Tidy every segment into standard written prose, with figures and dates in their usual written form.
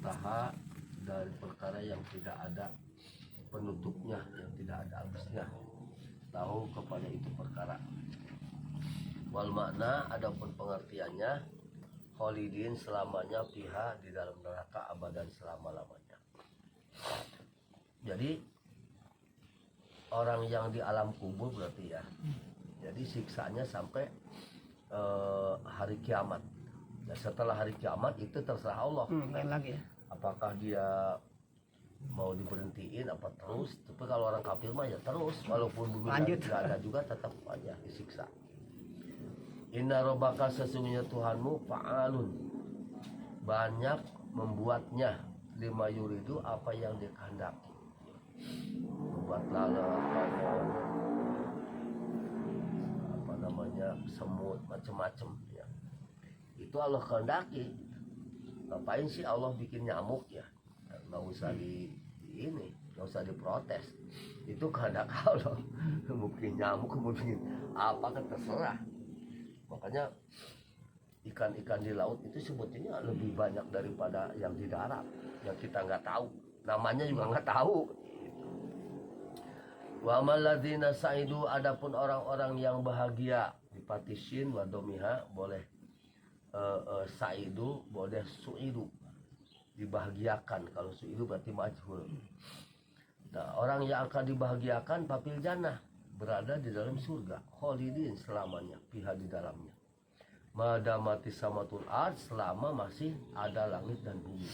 muntaha, dari perkara yang tidak ada penutupnya, yang tidak ada habisnya. Tahu kepada itu perkara. Wal makna, adapun pengertiannya, khalidin selamanya fiha, di dalam neraka abadan selama-lamanya. Jadi orang yang di alam kubur berarti ya. Jadi siksanya sampai hari kiamat. Dan setelah hari kiamat itu terserah Allah. Lain lagi ya. Apakah dia mau diberhentiin apa terus? Tapi kalau orang kafir mah ya terus, walaupun bumi Lanjut. tidak ada juga tetap aja disiksa. Inna rabbaka, sesungguhnya Tuhanmu, fa'alun, banyak membuatnya, lima yuridu, apa yang dikehendaki. Membuat lalat, apa namanya, semut, macam-macam ya. Itu Allah kehendaki. Ngapain sih Allah bikin nyamuk ya? Nggak usah ini, nggak usah diprotes. Itu kehendak Allah. Mungkin nyamuk, mungkin apa kan terserah. Makanya ikan-ikan di laut itu sebetulnya lebih banyak daripada yang di darat, yang kita nggak tahu, namanya juga nggak tahu. Wa amalladzina sa'idu, adapun orang-orang yang bahagia, dipatisin wa domiha, boleh sa'idu, boleh su'idu, dibahagiakan. Kalau su'idu berarti majhul. Nah, orang yang akan dibahagiakan papil jannah, berada di dalam surga, khalidin selamanya, pihak di dalamnya. Madamati samatul ard, selama masih ada langit dan bumi.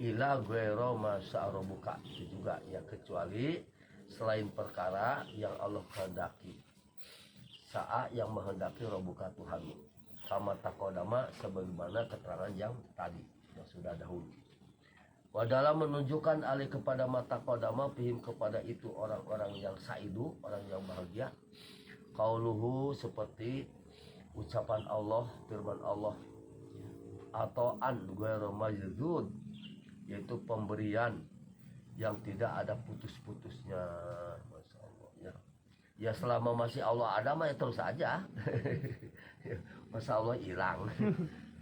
Ila ghairu ma sya'robuka, itu juga ya, kecuali selain perkara yang Allah kehendaki. Saat yang menghendaki robuka Tuhanmu. Kama takodama, sebagaimana keterangan yang tadi yang sudah dahulu. Wadalah menunjukkan alih kepada mata kodama, pihim kepada itu orang-orang yang saidu, orang yang bahagia. Qauluhu, seperti ucapan Allah, firman Allah, atau an ghairu majdud, yaitu pemberian yang tidak ada putus-putusnya. Masya Allah ya. Ya selama masih Allah ada mah ya terus aja. Masa Allah hilang.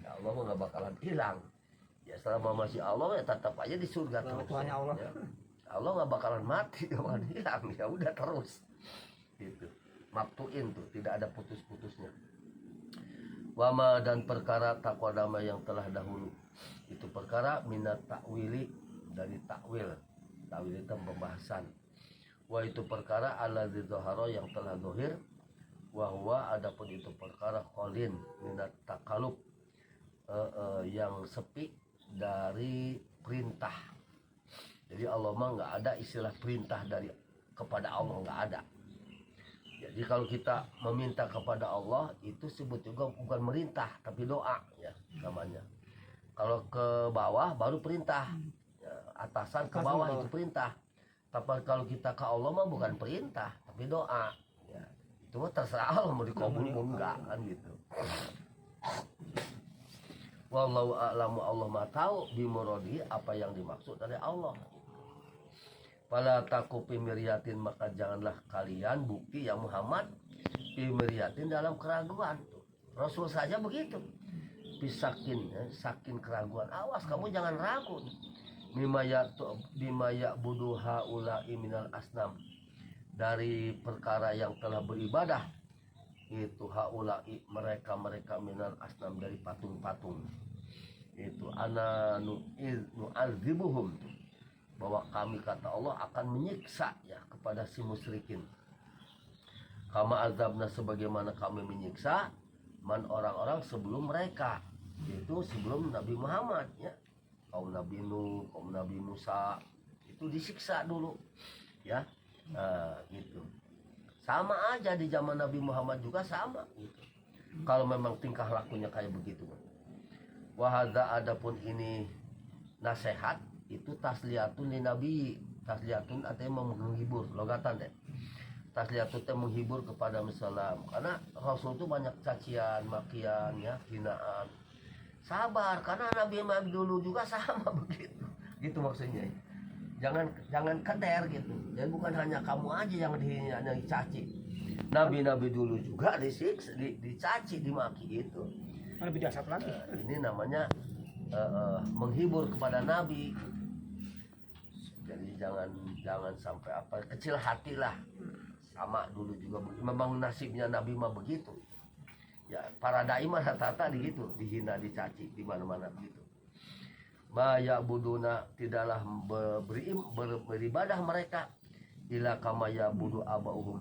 Ya Allah mah nggak bakalan hilang. Ya selama masih Allah ya tetap aja di surga terus. Allah. Ya. Allah nggak bakalan mati, nggak bakalan hilang, ya udah terus. Gitu. Mabtuin tuh, tidak ada putus-putusnya. Wama, dan perkara taqwadama yang telah dahulu. Itu perkara minat takwili, dari takwil. Takwil itu pembahasan. Wa itu perkara alladzi dzahara, yang telah zahir. Wa huwa, adapun itu perkara khalin minat takalub, yang sepi dari perintah. Jadi Allah mah nggak ada istilah perintah dari kepada Allah, nggak ada. Jadi kalau kita meminta kepada Allah itu sebut juga bukan merintah tapi doa ya namanya. Kalau ke bawah baru perintah, ya, atasan ke bawah itu perintah. Tapi kalau kita ke Allah mah bukan perintah tapi doa. Ya, itu mah terserah Allah mau dikabul mau enggak kan gitu. Wallahu a'lamu, Allah mah tahu bimuradi, apa yang dimaksud dari Allah. Fala taku pimiriyatin, maka janganlah kalian, bukti ya Muhammad, pimiriyatin dalam keraguan. Rasul saja begitu. Pisakin, sakin keraguan. Awas kamu jangan ragu. Bimaya budu haula'i minal asnam, dari perkara yang telah beribadah itu haula'i, mereka minal asnam, dari patung-patung. Itu ana nu'adzibuhum, bahwa kami, kata Allah, akan menyiksa ya kepada si musyrikin. Kama azabna, sebagaimana kami menyiksa man, orang-orang sebelum mereka, itu sebelum Nabi Muhammad ya. Kaum Nabi Nuh, kaum Nabi Musa, itu disiksa dulu ya. Gitu. Sama aja di zaman Nabi Muhammad juga sama gitu. Kalau memang tingkah lakunya kayak begitu. Wahada, adapun ini nasihat, itu tasliyatun li nabi. Tasliyatun artinya menghibur, logatan deh. Tasliyatun itu menghibur kepada Musallam, karena Rasul itu banyak cacian, makian ya, hinaan. Sabar, karena Nabi dulu juga sama begitu. Gitu maksudnya. Jangan keder gitu. Dan bukan hanya kamu aja yang dicaci. Nabi-nabi dulu juga disiksa, dicaci, dimaki gitu. Lebih dasar lagi. Ini namanya menghibur kepada Nabi. Jadi jangan sampai kecil hati lah. Sama dulu juga memang nasibnya Nabi mah begitu. Ya, para dai mah rata-rata gitu, dihina, dicaci di mana-mana begitu. Maya buduna tidaklah beribadah mereka ila kama yabudu abauhum,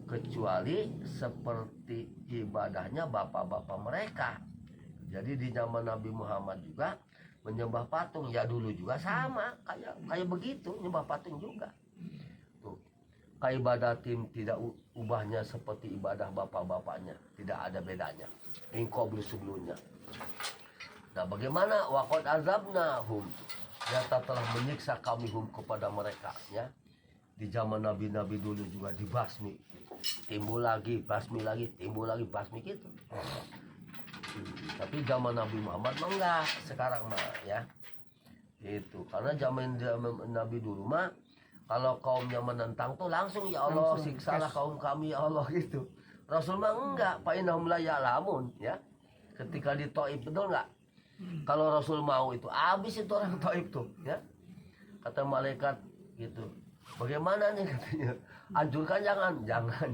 kecuali seperti ibadahnya bapak-bapak mereka. Jadi di zaman Nabi Muhammad juga menyembah patung, ya dulu juga sama kayak begitu, nyembah patung juga. Tuh, kaibadatim tidak ubahnya seperti ibadah bapak-bapaknya, tidak ada bedanya. Ingkoblu sebelumnya. Nah, bagaimana waqad azabnahum, nyata telah menyiksa kami hum kepada mereka, ya. Di zaman nabi-nabi dulu juga dibasmi, timbul lagi, basmi lagi, timbul lagi, basmi gitu. Tapi zaman Nabi Muhammad mah enggak, sekarang mah ya. Itu karena zaman Nabi dulu mah kalau kaumnya menentang tuh langsung ya Allah siksalah kaum kami ya Allah gitu. Rasul mah enggak, fa innahum la ya'lamun ya. Ketika di Thaif betul enggak? Kalau Rasul mau itu habis itu orang Thaif tuh ya. Kata malaikat gitu. Bagaimana nih katanya? Anjurkan jangan.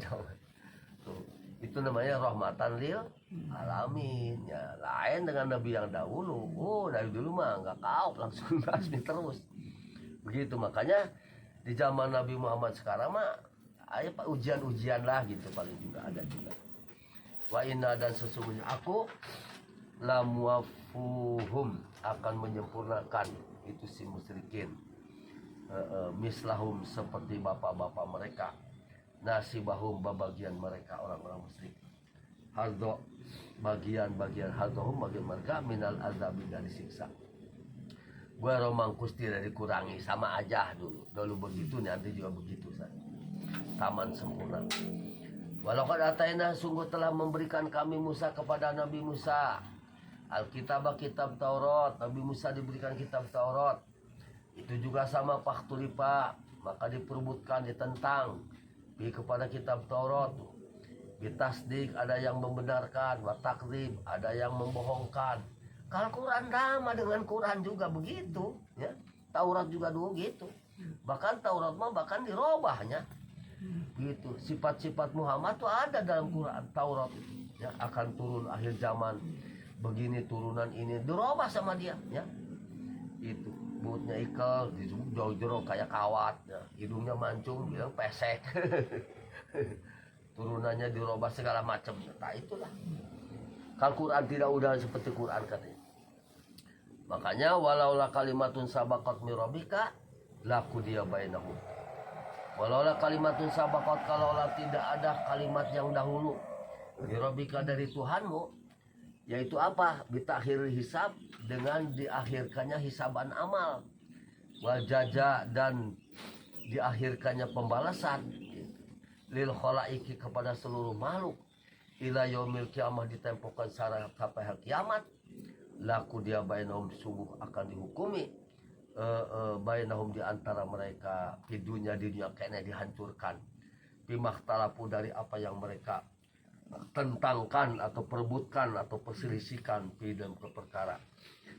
Tuh, itu namanya rahmatan lil alamin ya, lain dengan Nabi yang dahulu. Dari dulu mah nggak kau langsung basmi terus begitu. Makanya di zaman Nabi Muhammad sekarang mah ayo pak ujian lah gitu, paling juga ada juga. Wa inna, dan sesungguhnya aku lamuafuhum, akan menyempurnakan itu si musyrikin, mislahum, seperti bapak-bapak mereka, nasibahum, bagian mereka orang-orang musyrik, hadho, bagian hadhohum, bagian mereka, minal azabi, dari siksa. Gue romangkus tidak dikurangi, sama aja dulu begitu, nanti juga begitu saja, taman sempurna. Walau kataina, sungguh telah memberikan kami Musa kepada Nabi Musa Alkitab, kitab Taurat. Nabi Musa diberikan kitab Taurat, itu juga sama faktulipa, maka diperbutkan, ditentang kepada kitab Taurat. Bitasdik, ada yang membenarkan, watakdzib, ada yang membohongkan. Kalau Quran sama dengan Quran juga begitu ya. Taurat juga dulu gitu. Bahkan Taurat mah bahkan dirobahnya gitu. Sifat-sifat Muhammad tuh ada dalam Quran Taurat ya, akan turun akhir zaman begini, turunan ini dirobah sama dia ya. Itu mulutnya ikel, jauh-jauh kayak kawat ya. Hidungnya mancung, bilang pesek. Turunannya dirubah segala macam. Nah itulah. Kalau Quran tidak udah seperti Quran katanya. Makanya walaulah kalimatun sabaqat min rabbika laqudiya bainahum. Walaulah kalimatun sabaqat, kalaulah tidak ada kalimat yang dahulu min rabbika, dari Tuhanmu, yaitu apa? Bitakhir hisab, dengan diakhirkannya hisaban amal, wal jaza, dan diakhirkannya pembalasan lil khalaiki, kepada seluruh makhluk, ila yaumil kiamah, ditempokan sampai hari kiamat, laku dia bainahum, sungguh akan dihukumi bainahum, di antara mereka, di dunia kena dihancurkan, bimahtalapu, dari apa yang mereka tentangkan atau perebutkan atau perselisihkan di dalam perkara.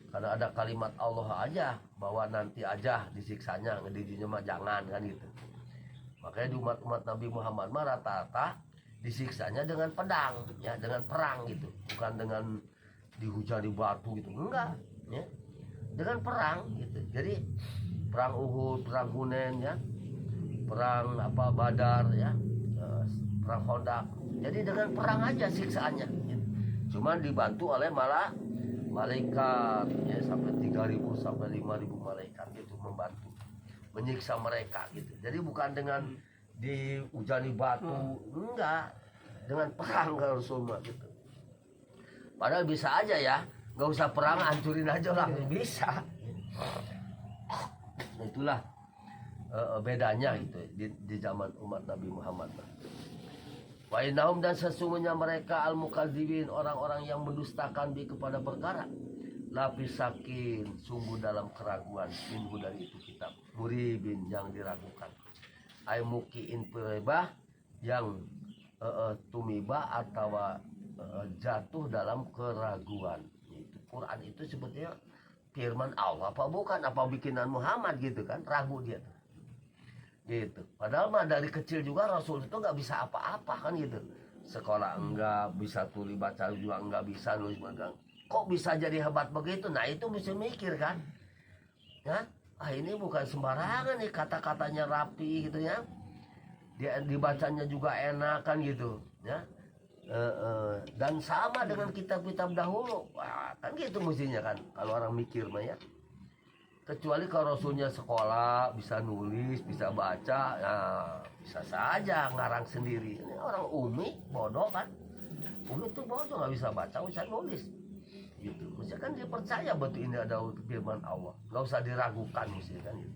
Karena ada kalimat Allah aja bahwa nanti aja disiksanya, di dunia mah jangan, kan gitu. Makanya di umat Nabi Muhammad mah rata-rata disiksanya dengan pedang ya, dengan perang gitu, bukan dengan dihujani batu gitu, enggak ya, dengan perang gitu. Jadi perang Uhud, perang Hunain ya, perang Badar ya, perang Khandaq. Jadi dengan perang aja siksaannya gitu. Cuman dibantu oleh malah malaikat ya, sampai 3.000 sampai 5.000 malaikat itu membantu menyiksa mereka gitu. Jadi bukan dengan dihujani batu, enggak, dengan perang kalau semua gitu. Padahal bisa aja ya, nggak usah perang, hancurin aja lah, bisa. Itulah bedanya gitu di zaman umat Nabi Muhammad. Wa innahum, dan sesungguhnya mereka al-mukadzibin, orang-orang yang mendustakan kepada perkara, lapisakin, sungguh dalam keraguan, minhu, dari itu kitab, muribin, yang diragukan, ay mukiin perebah, yang tumiba atau jatuh dalam keraguan. Itu Quran itu sebetulnya firman Allah apa bukan, apa bikinan Muhammad gitu kan, ragu dia gitu. Padahal mah dari kecil juga Rasul itu nggak bisa apa-apa kan gitu, sekolah enggak, bisa tulis baca juga enggak bisa, nulis enggak, kok bisa jadi hebat begitu. Nah itu mesti mikir kan ya, ini bukan sembarangan nih, kata-katanya rapi gitu ya, dia dibacanya juga enak kan gitu ya. Dan sama dengan kitab-kitab dahulu. Wah, kan gitu mestinya kan kalau orang mikir mah ya. Kecuali kalau Rasulnya sekolah, bisa nulis, bisa baca, nah bisa saja ngarang sendiri. Ini orang umi, bodoh kan. Umi tuh bodoh, nggak bisa baca, bisa nulis. Gitu. Mestinya kan dia percaya betul ini ada firman Allah. Nggak usah diragukan mestinya kan gitu.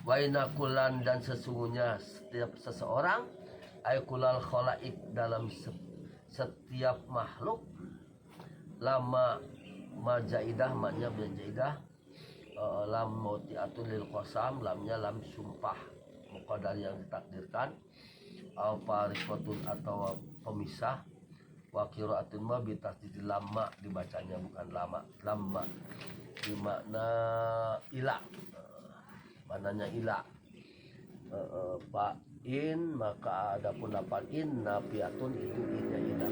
Wa inna kullan, dan sesungguhnya setiap seseorang, kulal khalaik, dalam setiap makhluk, lama majaidah, maknya majaidah, lam mautiatun lil qasam, lamnya lam sumpah muqaddar yang ditakdirkan, farikotun atau pemisah, wa qiraatun ma bi tasdid lama, dibacanya bukan lama, lama bermakna ila, mananya ila. Pak in, maka ada pun lapan in, nafiatun itu innya ina.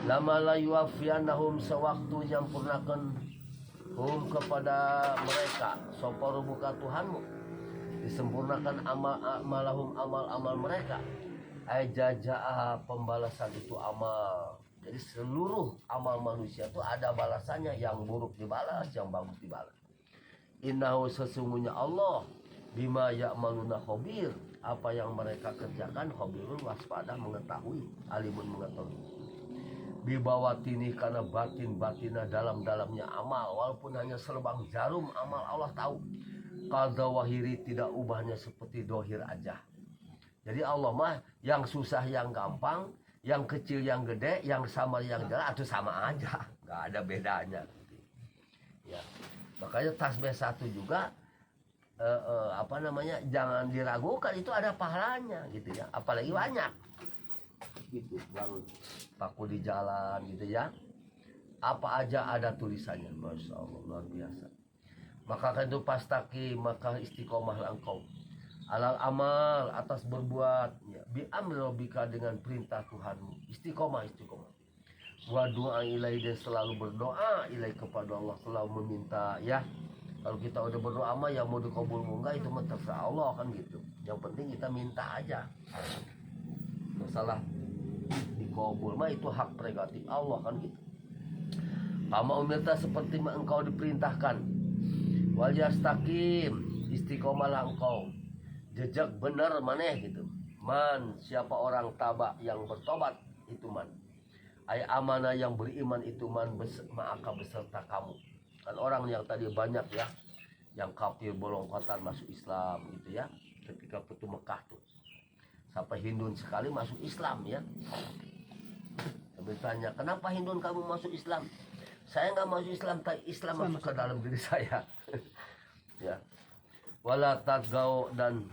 Lama la yuwafiyanahum, sewaktu nyampurnakan hum kepada mereka, soparu buka Tuhanmu, disempurnakan amalahum, amal-amal mereka, jajaa, pembalasan itu amal. Jadi seluruh amal manusia itu ada balasannya, yang buruk dibalas, yang bagus dibalas. Innahu, sesungguhnya Allah, bima ya'maluna khabir, apa yang mereka kerjakan, khabirun, waspada, mengetahui, alimun, mengetahui. Bibawatini, karena batin-batina, dalam-dalamnya amal, walaupun hanya selubang jarum amal Allah tahu. Qadha wahiri, tidak ubahnya seperti dohir aja. Jadi Allah mah yang susah yang gampang, yang kecil yang gede, yang sama yang jelas, itu sama aja, nggak ada bedanya ya. Makanya tasbih satu juga jangan diragukan, itu ada pahalanya gitu ya, apalagi banyak gitu, bangun paku di jalan gitu ya, apa aja ada tulisannya, masya Allah, luar biasa. Maka itu pastaki, maka istiqomahlah engkau, alal amal, atas berbuat ya, bi amri rabbika, dengan perintah Tuhanmu, istiqomah. Wa doa ilai, dan selalu berdoa ilai, kepada Allah, selalu meminta ya. Kalau kita udah berdoa mah ya mau dikabul enggak itu mah terserah Allah kan gitu. Yang penting kita minta aja. Masalah dikabul mah itu hak prerogatif Allah kan gitu. Kama umirta, seperti engkau diperintahkan. Wal yastaqim, istiqomahlah engkau, jejak benar maneh gitu. Man, siapa orang taba, yang bertobat itu man. Ay amanah, yang beriman itu man, maka beserta kamu. Kan orang yang tadi banyak ya, yang kafir bolongkotan masuk Islam gitu ya, ketika Futuh Mekah tuh, sampai Hindun sekali masuk Islam ya. Sampai tanya, kenapa Hindun kamu masuk Islam? Saya nggak masuk Islam, tapi Islam masuk ke dalam diri saya. Ya. Wala tagau, dan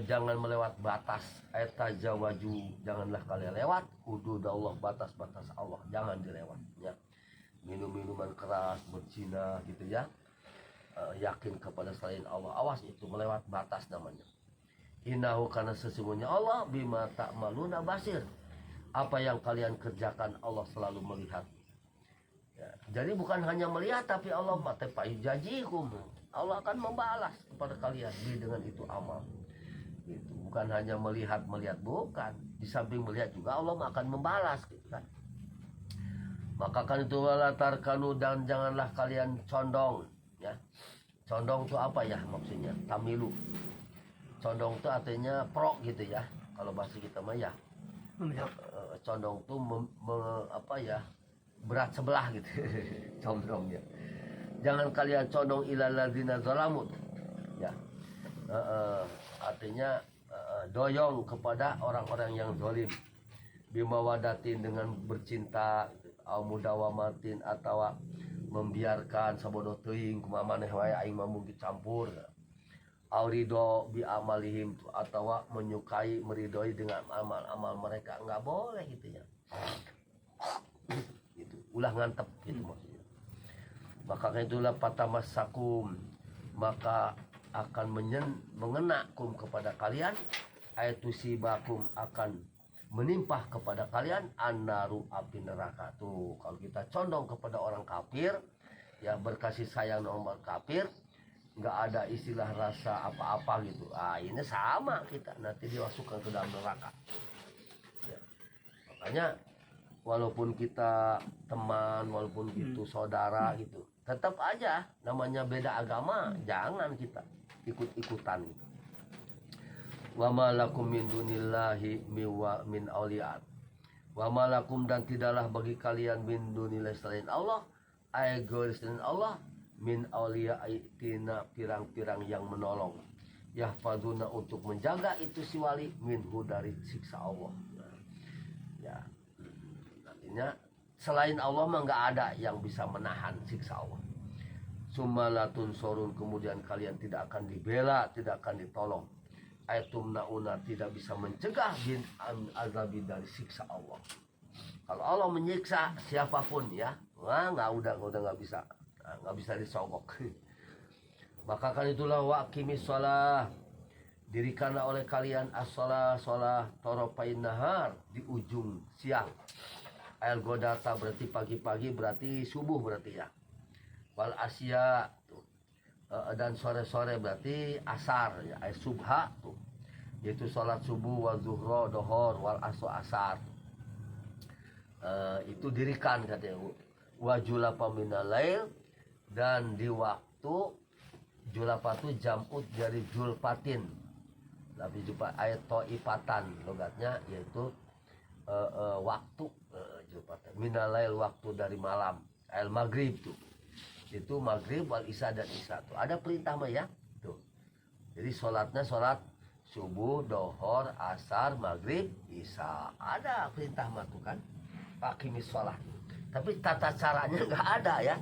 jangan melewat batas, tajawaju, janganlah kalian lewat hudud Allah, batas-batas Allah, jangan dilewat ya. Minum minuman keras, berzina gitu ya, yakin kepada selain Allah, awas, itu melewat batas namanya. Innahu, karena sesungguhnya Allah, bima ta'maluna basir, apa yang kalian kerjakan Allah selalu melihat ya. Jadi bukan hanya melihat, tapi Allah jajikum, Allah akan membalas kepada kalian dengan itu amal gitu. Bukan hanya melihat bukan, di samping melihat juga Allah akan membalas gitu kan. Maka kan itu walatar kanu, dan janganlah kalian condong ya. Condong itu apa ya maksudnya? Tamilu. Condong itu artinya pro gitu ya. Kalau bahasa kita mah ya. Condong itu berat sebelah gitu. Condongnya. Jangan kalian condong ilal ladzina zalamu ya. Artinya doyong kepada orang-orang yang zalim. Bimawadatin, dengan bercinta, mudawamatin, atau membiarkan sabodo teuing kumaha maneh wae aing mah mugi campur. Aurido bi amalihim, atau menyukai, meridoi dengan amal-amal mereka, enggak boleh gitu ya. Gitu. Ulah ngantep gitu maksudnya. Maka itulah patamassakum, maka akan mengenakum kepada kalian, ayatusibakum akan menimpah kepada kalian annaru api neraka. Tuh kalau kita condong kepada orang kafir, ya berkasih sayang orang kafir, nggak ada istilah rasa apa-apa gitu. Ini sama kita nanti dimasukkan ke dalam neraka. Ya. Makanya walaupun kita teman, walaupun gitu saudara gitu, tetap aja namanya beda agama, jangan kita ikut-ikutan gitu. Wa malakum min dunillahi min awliya. Wa malakum, dan tidaklah bagi kalian min dunillahi selain Allah, selain Allah, min awliya tina pirang-pirang yang menolong, yahfaduna untuk menjaga itu si wali minhu dari siksa Allah. Ya, artinya selain Allah mah nggak ada yang bisa menahan siksa Allah. Sumalatun sorun, kemudian kalian tidak akan dibela, tidak akan ditolong. Aitum nauna, tidak bisa mencegah bin azabi dari siksa Allah. Kalau Allah menyiksa siapapun ya, nggak bisa, nggak bisa disogok. Maka kan itulah waqimis shalah, dirikanlah oleh kalian as-shalah, shalah toropain nahar, di ujung siang. Al godata berarti pagi-pagi, berarti subuh berarti ya. Wal asya dan sore-sore berarti asar ya, subha tuh, yaitu sholat subuh, wal zuhro dohor, wal aso asar. Itu dirikan katanya, wajulapa minalail, dan di waktu julapa itu jamut dari julpatin, tapi juga ayat toipatan logatnya, yaitu waktu julpatin minalail, waktu dari malam, al maghrib tuh, itu maghrib, wal isya dan isya tuh ada perintah mah ya tuh. Jadi sholatnya sholat subuh, dohor, asar, maghrib, isya, ada perintah mah tuh kan, pakimis sholat. Tapi tata caranya nggak ada ya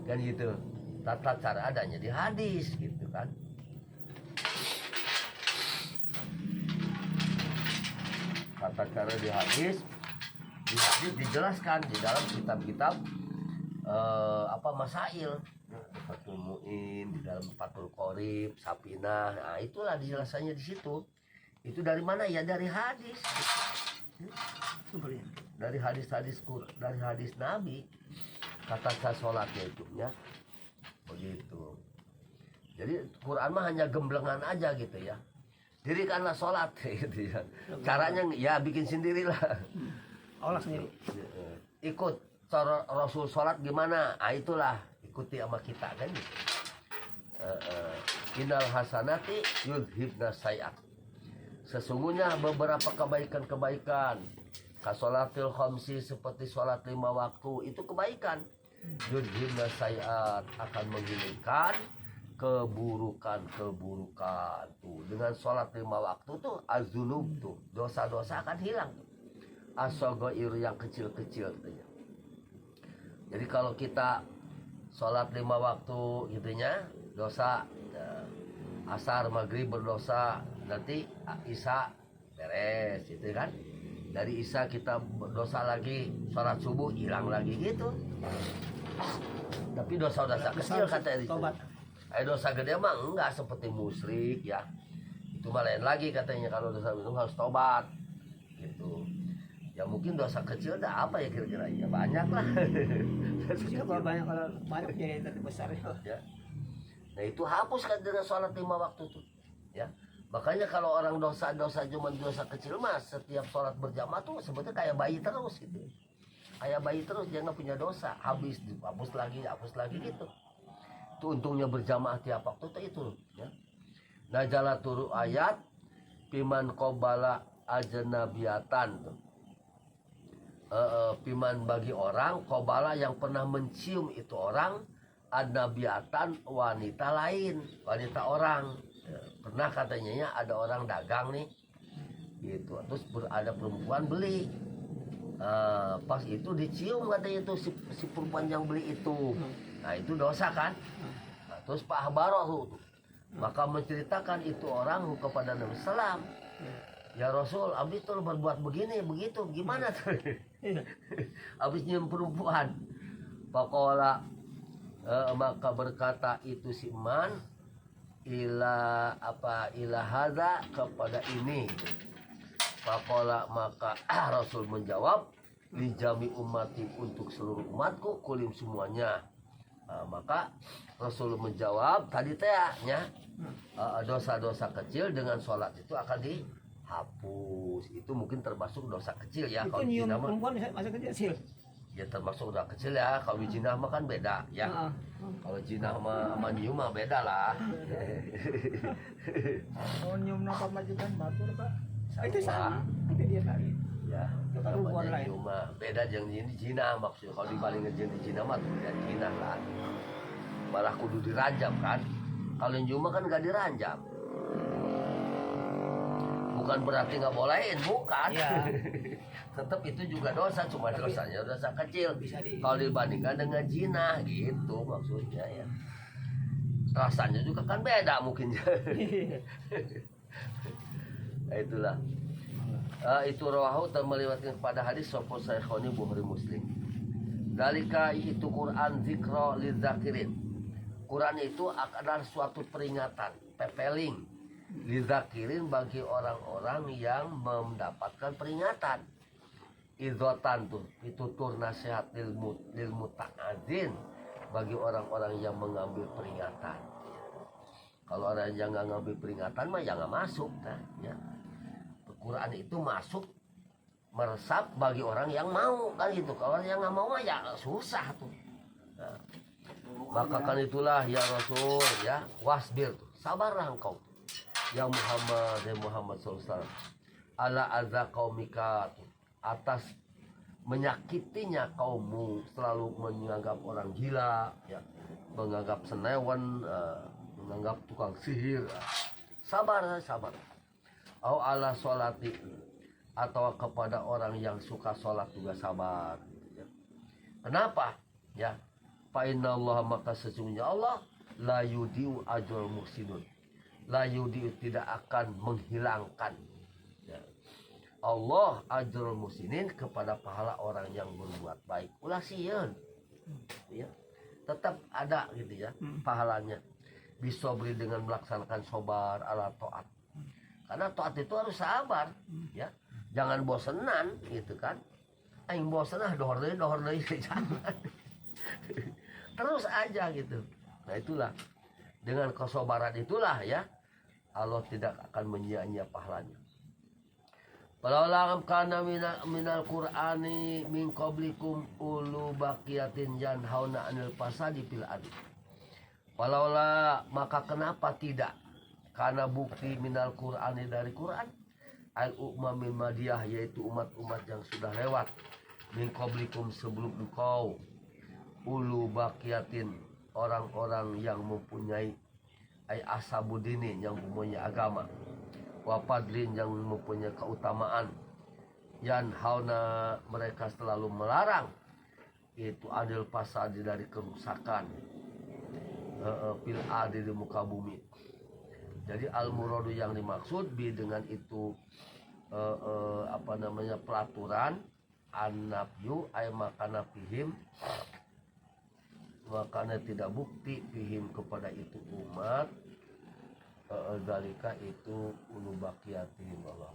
kan gitu. Tata cara adanya di hadis gitu kan. Tata cara di hadis dijelaskan di dalam kitab-kitab masail, Fathul Mu'in, di dalam Fathul Qorib, Sapinah. Nah, itulah dijelasannya di situ. Itu dari mana ya? Dari hadis. Dari hadis-hadis dari hadis Nabi. Kata sholatnya itu ya. Begitu. Jadi Quran mah hanya gemblengan aja gitu ya. Dirikanlah sholat gitu ya. Caranya ya bikin sendirilah. Allah sendiri. Ikut cara Rasul sholat gimana? Itulah ikuti sama kita kan. Innal hasanati yudhibna sayiat. Sesungguhnya beberapa kebaikan-kebaikan, kasolatil khamsi, seperti sholat 5 waktu, itu kebaikan. Yudhibna sayiat, akan menghilangkan keburukan-keburukan tuh. Dengan sholat 5 waktu tuh azunub tuh, dosa-dosa akan hilang. As-shaghair, yang kecil-kecil katanya. Jadi kalau kita sholat 5 waktu gitunya, dosa asar maghrib berdosa, nanti isya beres gitu kan. Dari isya kita berdosa lagi, sholat subuh hilang lagi gitu. Tapi dosa-dosa kecil kata itu. Dosa gede mah enggak, seperti musyrik ya. Itu mah lain lagi katanya. Kalau dosa itu harus tobat gitu. Ya mungkin dosa kecil dah apa ya kira-kira, ya banyak lah. Kalau banyak jadi nanti besar ya. Nah itu hapus kan dengan sholat 5 waktu tuh ya. Makanya kalau orang dosa-dosa cuma dosa kecil mas, setiap sholat berjamaah tuh sebetulnya kayak bayi terus gitu. Kayak bayi terus, dia nggak punya dosa, habis dihapus lagi gitu. Itu untungnya berjamaah tiap waktu tuh itu ya. Najala turu ayat piman qobala ajnabiatan tuh. Piman bagi orang qobala yang pernah mencium itu orang adnabiatan, wanita lain, wanita orang. Pernah katanya ya, ada orang dagang nih gitu, terus ada perempuan beli, pas itu dicium katanya itu si perempuan yang beli itu. Nah itu dosa kan. Nah, terus Pak Habaroh maka menceritakan itu orang kepada Nabi Sallam, ya Rasul, abis tuh berbuat begini begitu, gimana tuh? Abis nyium perempuan, pakola Maka berkata itu si man ila hadza kepada ini. Faqala maka Rasul menjawab li jami ummati untuk seluruh umatku kulim semuanya. Maka Rasul menjawab tadi teh nya dosa-dosa kecil dengan sholat itu akan dihapus. Itu mungkin termasuk dosa kecil ya. Itu Kalau nyium zina mah perempuan masa kecil. ya termasuk dosa kecil ya. Kalau zina mah kan beda ya. Kalau zina mah sama nyium mah beda lah. Oh, nyium napa majikan batur, Pak? Itu sama. Itu dia tadi. Ya, Itu kan hubungan namanya lain. nyium mah beda jeung zina maksudnya. Kalau dibandingin jeung zina mah tuh ya zina lah. Malah kudu diranjam kan. Kalau nyium mah kan gak diranjam. Bukan berarti nggak bolehin, bukan. Iya. Tetap itu juga dosa, cuma dosanya dosa kecil. Bisa Kalau dibandingkan dengan zina gitu maksudnya ya. Rasanya juga kan beda mungkin. Nah, itulah. Itu rawahu dan meliwatkan kepada hadis sopo Syekhoni Bukhari Muslim. Dalika itu Quran zikra lidzakirin. Quran itu adalah suatu peringatan, pepeling lidzakirin bagi orang-orang yang mendapatkan peringatan. Izotan tuh pitutur nasihat lil muta'adzin bagi orang-orang yang mengambil peringatan. Kalau orang yang nggak ngambil peringatan mah ya nggak masuk kan ya. Quran itu masuk meresap bagi orang yang mau kan gitu. Kalau orang yang nggak mau ya susah tuh. Nah, maka kan itulah ya Rasul ya wasbir tuh. Sabarlah engkau ya Muhammad SAW ala azza qaumika atas menyakitinya kaummu, selalu menganggap orang gila ya, menganggap senewan, menganggap tukang sihir. Sabar. Au ala sholati atau kepada orang yang suka sholat juga sabar ya. Kenapa ya? Fa innallaha maka sesungguhnya Allah la yudiu ajrul muhsinun. La yudiu tidak akan menghilangkan ya. Allah ajrul muhsinin kepada pahala orang yang berbuat baik. Ulah sieun ya. Tetap ada gitu ya pahalanya. Bisobri dengan melaksanakan sobar ala taat. Karena taat itu harus sabar ya. Jangan bosenan gitu kan. Aing bosen dohor deui jangan. Terus aja gitu. Nah itulah dengan kesabaran itulah ya Allah tidak akan menyia-nyia pahalanya. Walaulam kana minal Qur'ani min qablikum ulu baqiyatin yanhauna 'anil fasadi fil ardi. Walaula maka kenapa tidak? Karena bukti minal Qur'ani dari Quran al umamil madiyah yaitu umat-umat yang sudah lewat min qablikum sebelum engkau ulu baqiyatin orang-orang yang mempunyai asabudini yang mempunyai agama wapadlin yang mempunyai keutamaan yan hauna mereka selalu melarang itu adil fasadi dari kerusakan fil adi di muka bumi. Jadi al muradu yang dimaksud bi dengan itu pelaturan an-nafyu ay makana fihim makanya tidak bukti fihim kepada itu umat zalika itu ulu baqiyatin Allah.